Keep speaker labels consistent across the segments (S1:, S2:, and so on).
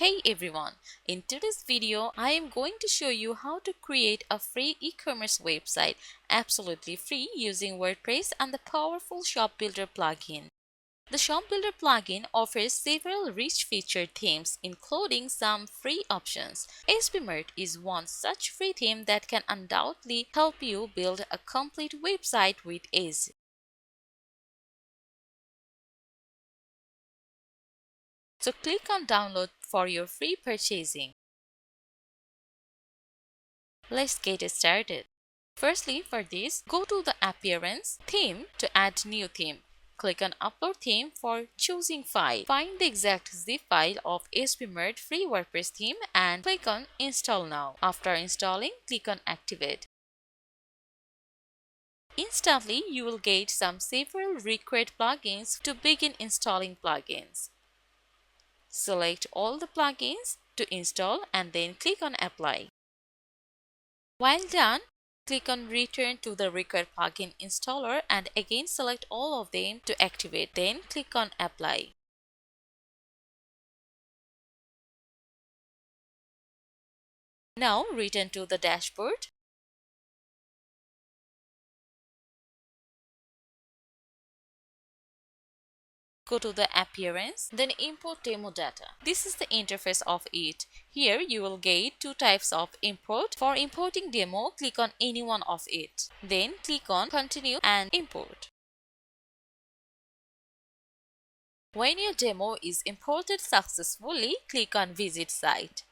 S1: Hey everyone, in today's video I am going to show you how to create a free e-commerce website absolutely free using WordPress and the powerful Shop Builder plugin. The Shop Builder plugin offers several rich featured themes including some free options. SbMart is one such free theme that can undoubtedly help you build a complete website with ease. So click on download for your free purchasing. Let's get started. Firstly, for this, go to the Appearance theme to add new theme. Click on Upload theme for choosing file. Find the exact zip file of SbMart free WordPress theme and click on Install now. After installing, click on Activate. Instantly, you will get several required plugins to begin installing plugins. Select all the plugins to install and then click on Apply. While done, click on Return to the required plugin installer and again select all of them to activate. Then click on Apply. Now return to the dashboard. Go to the Appearance, then Import Demo Data. This is the interface of it. Here you will get two types of import. For importing demo, click on any one of it. Then click on Continue and Import. When your demo is imported successfully, click on Visit Site.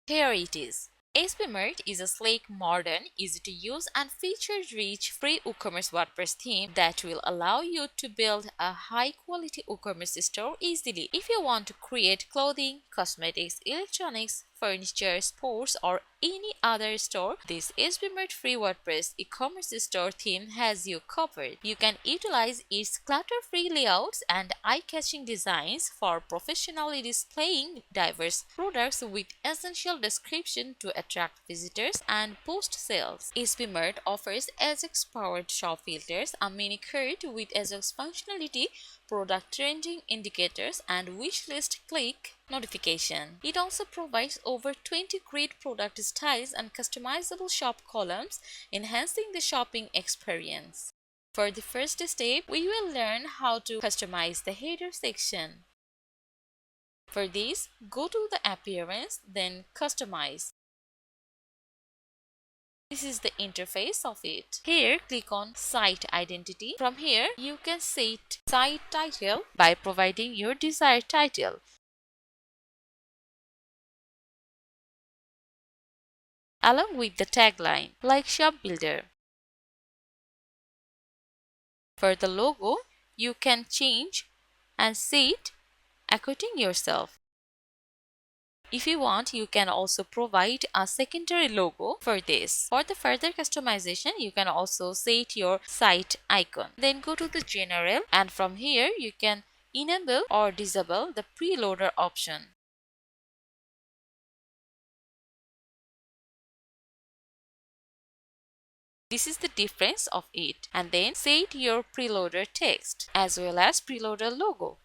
S1: Here it is. SbMart is a sleek, modern, easy-to-use and feature-rich free WooCommerce WordPress theme that will allow you to build a high-quality WooCommerce store easily. If you want to create clothing, cosmetics, electronics, furniture, sports, or any other store, this SbMart free WordPress e-commerce store theme has you covered. You can utilize its clutter-free layouts and eye-catching designs for professionally displaying diverse products with essential description to attract visitors and boost sales. SbMart offers Ajax-powered shop filters, a mini cart with Ajax functionality, product trending indicators, and wishlist click notification. It also provides over 20 great product styles and customizable shop columns, enhancing the shopping experience. For the first step, we will learn how to customize the header section. For this, go to the Appearance, then Customize. This is the interface of it. Here, click on Site Identity. From here, you can set site title by providing your desired title. Along with the tagline, like Shop Builder. For the logo, you can change and set according yourself. If you want, you can also provide a secondary logo for this. For the further customization, you can also set your site icon. Then go to the General and from here you can enable or disable the preloader option. This is the difference of it. And then set your preloader text as well as preloader logo.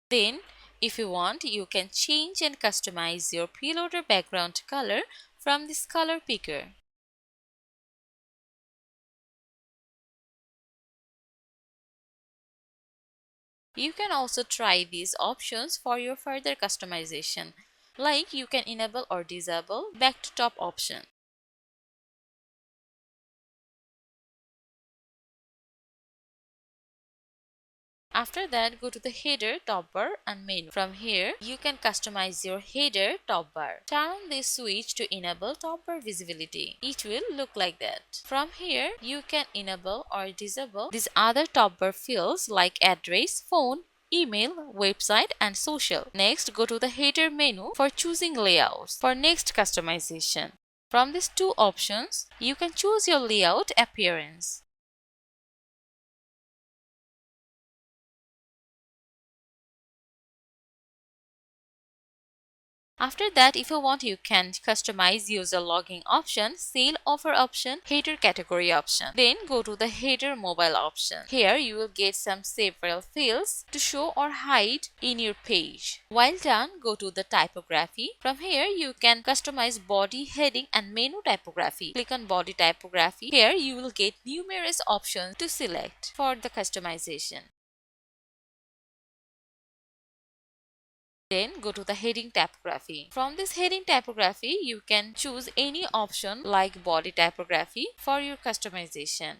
S1: Then, if you want, you can change and customize your preloader background color from this color picker. You can also try these options for your further customization, like you can enable or disable back to top option. After that, go to the header, top bar and menu. From here, you can customize your header top bar. Turn on this switch to enable top bar visibility. It will look like that. From here, you can enable or disable these other top bar fields like address, phone, email, website and social. Next, go to the header menu for choosing layouts. For next customization, from these two options, you can choose your layout appearance. After that, if you want, you can customize user login option, sale offer option, header category option. Then go to the header mobile option. Here you will get some several fields to show or hide in your page. While done, go to the typography. From here you can customize body, heading and menu typography. Click on body typography. Here you will get numerous options to select for the customization. Then go to the heading typography. From this heading typography, you can choose any option like body typography for your customization.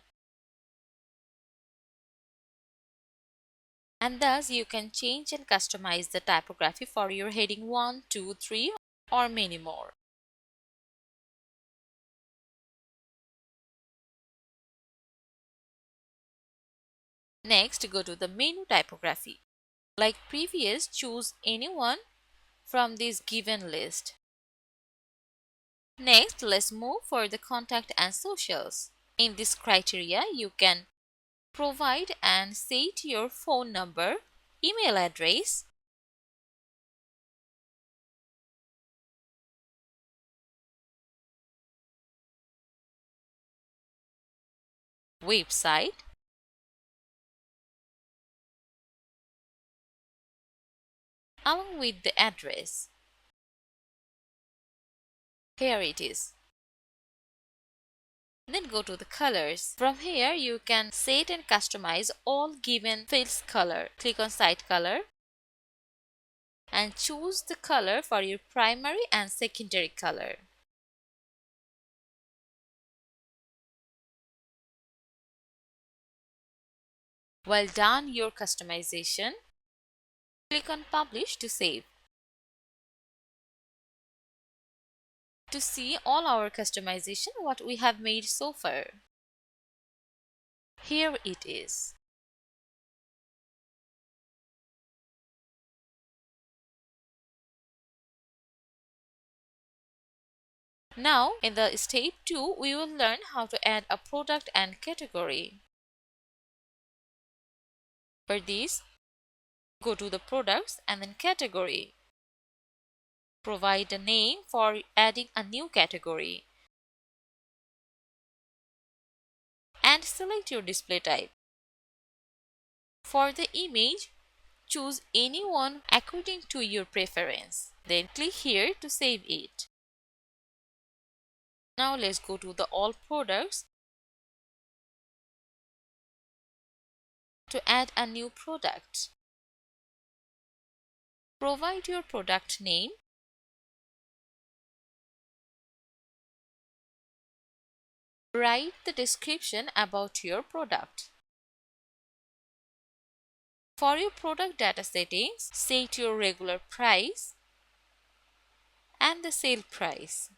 S1: And thus you can change and customize the typography for your heading 1, 2, 3 or many more. Next, go to the menu typography. Like previous, choose any one from this given list. Next, let's move for the contact and socials. In this criteria, you can provide and set your phone number, email address, website, along with the address. Here it is. Then go to the colors. From here you can set and customize all given fields color. Click on site color and choose the color for your primary and secondary color. While done your customization, click on publish to save. To see all our customization what we have made so far. Here it is. Now in the step 2 we will learn how to add a product and category. For this, go to the products and then category. Provide a name for adding a new category. And select your display type. For the image, choose any one according to your preference. Then click here to save it. Now let's go to the all products to add a new product. Provide your product name, write the description about your product. For your product data settings, set your regular price and the sale price.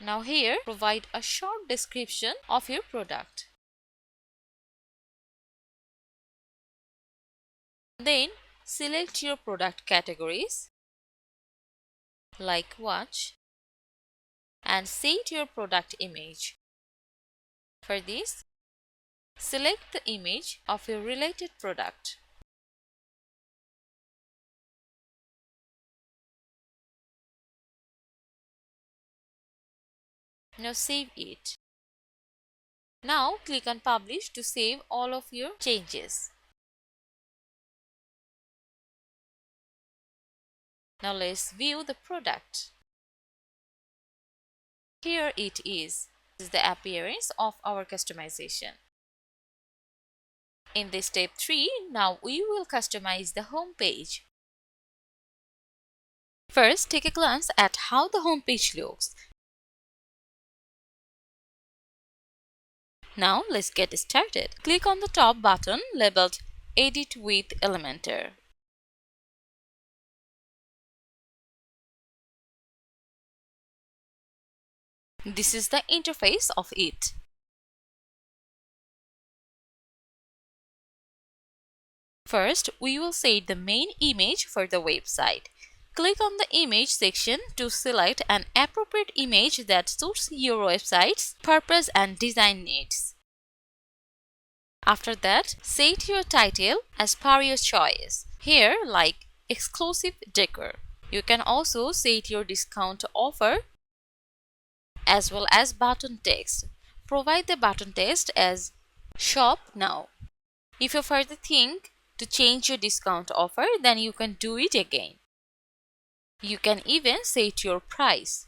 S1: Now here, provide a short description of your product. Then select your product categories like watch and set your product image. For this, select the image of your related product. Now save it. Now click on publish to save all of your changes. Now let's view the product. Here it is. This is the appearance of our customization. In this step 3, now we will customize the home page. First, take a glance at how the home page looks. Now let's get started. Click on the top button labeled Edit with Elementor. This is the interface of it. First, we will set the main image for the website. Click on the image section to select an appropriate image that suits your website's purpose and design needs. After that, set your title as per your choice. Here, like exclusive decor. You can also set your discount offer as well as button text. Provide the button text as shop now. If you further think to change your discount offer, then you can do it again. You can even set your price.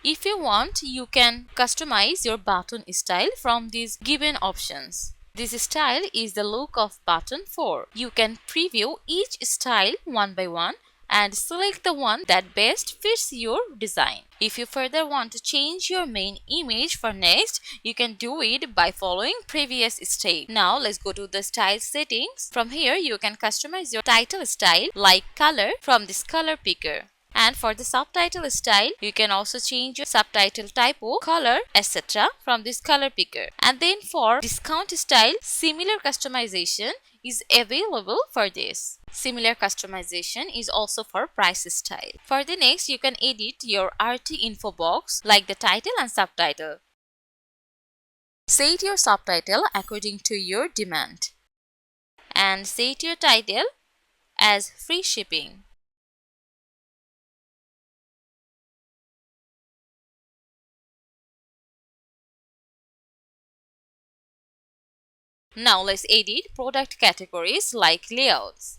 S1: If you want, you can customize your button style from these given options. This style is the look of button 4. You can preview each style one by one and select the one that best fits your design. If you further want to change your main image for next, you can do it by following previous step. Now let's go to the style settings. From here you can customize your title style like color from this color picker. And for the subtitle style, you can also change your subtitle typo, color, etc. from this color picker. And then for discount style, similar customization is available for this. Similar customization is also for price style. For the next, you can edit your RT info box like the title and subtitle. Set your subtitle according to your demand. And set your title as free shipping. Now let's edit product categories like layouts.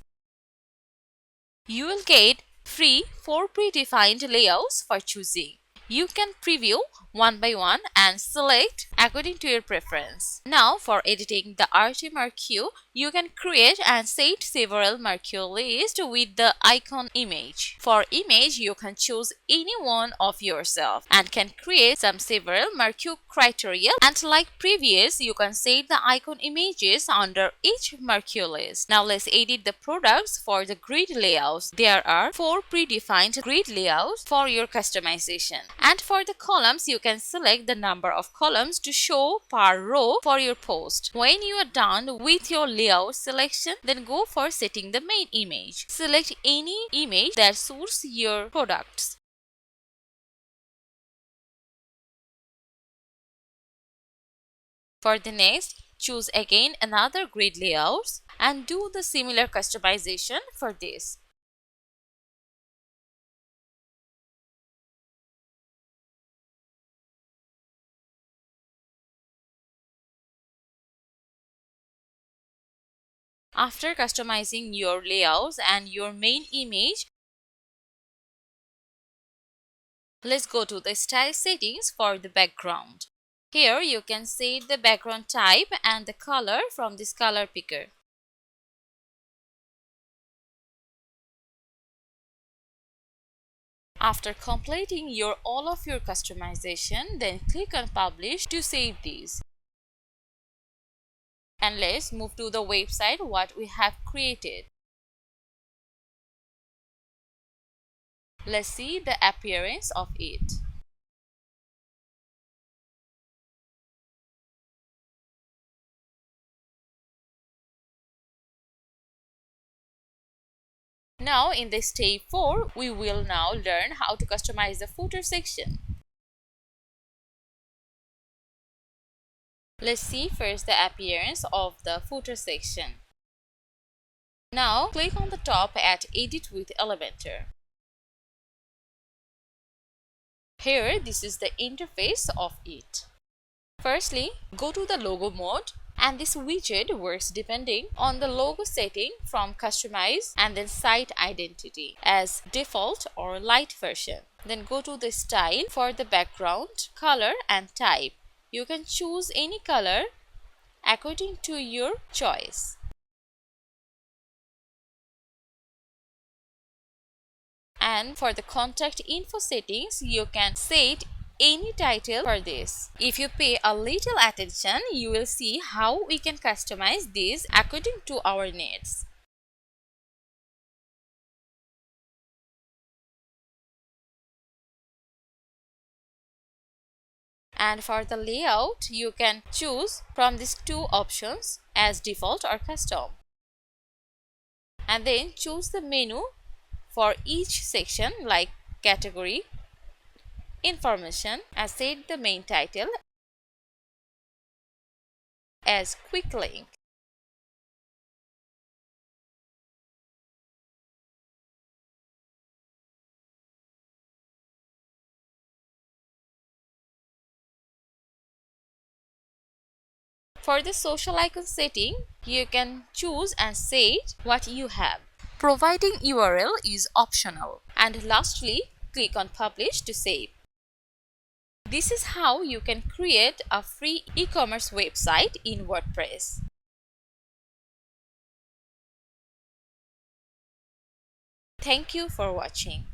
S1: You will get free 4 predefined layouts for choosing. You can preview one by one and select according to your preference. Now for editing the RT Mercue, you can create and set several Mercue lists with the icon image. For image, you can choose any one of yourself and can create several Mercue criteria, and like previous, you can set the icon images under each Mercue list. Now let's edit the products for the grid layouts. There are 4 predefined grid layouts for your customization. And for the columns, you can select the number of columns to show per row for your post. When you are done with your layout selection, then go for setting the main image. Select any image that suits your products. For the next, choose again another grid layouts and do the similar customization for this. After customizing your layouts and your main image, let's go to the style settings for the background. Here you can set the background type and the color from this color picker. After completing all of your customization, then click on Publish to save these. And let's move to the website what we have created. Let's see the appearance of it. Now in the step 4, we will now learn how to customize the footer section. Let's see first the appearance of the footer section. Now click on the top at Edit with Elementor. Here this is the interface of it. Firstly, go to the logo mode, and this widget works depending on the logo setting from Customize and then Site Identity as default or light version. Then go to the style for the background, color and type. You can choose any color according to your choice. And for the contact info settings, you can set any title for this. If you pay a little attention, you will see how we can customize this according to our needs. And for the layout, you can choose from these 2 options as default or custom. And then choose the menu for each section like category, information, and set the main title as quick link. For the social icon setting, you can choose and set what you have. Providing URL is optional. And lastly, click on Publish to save. This is how you can create a free e-commerce website in WordPress. Thank you for watching.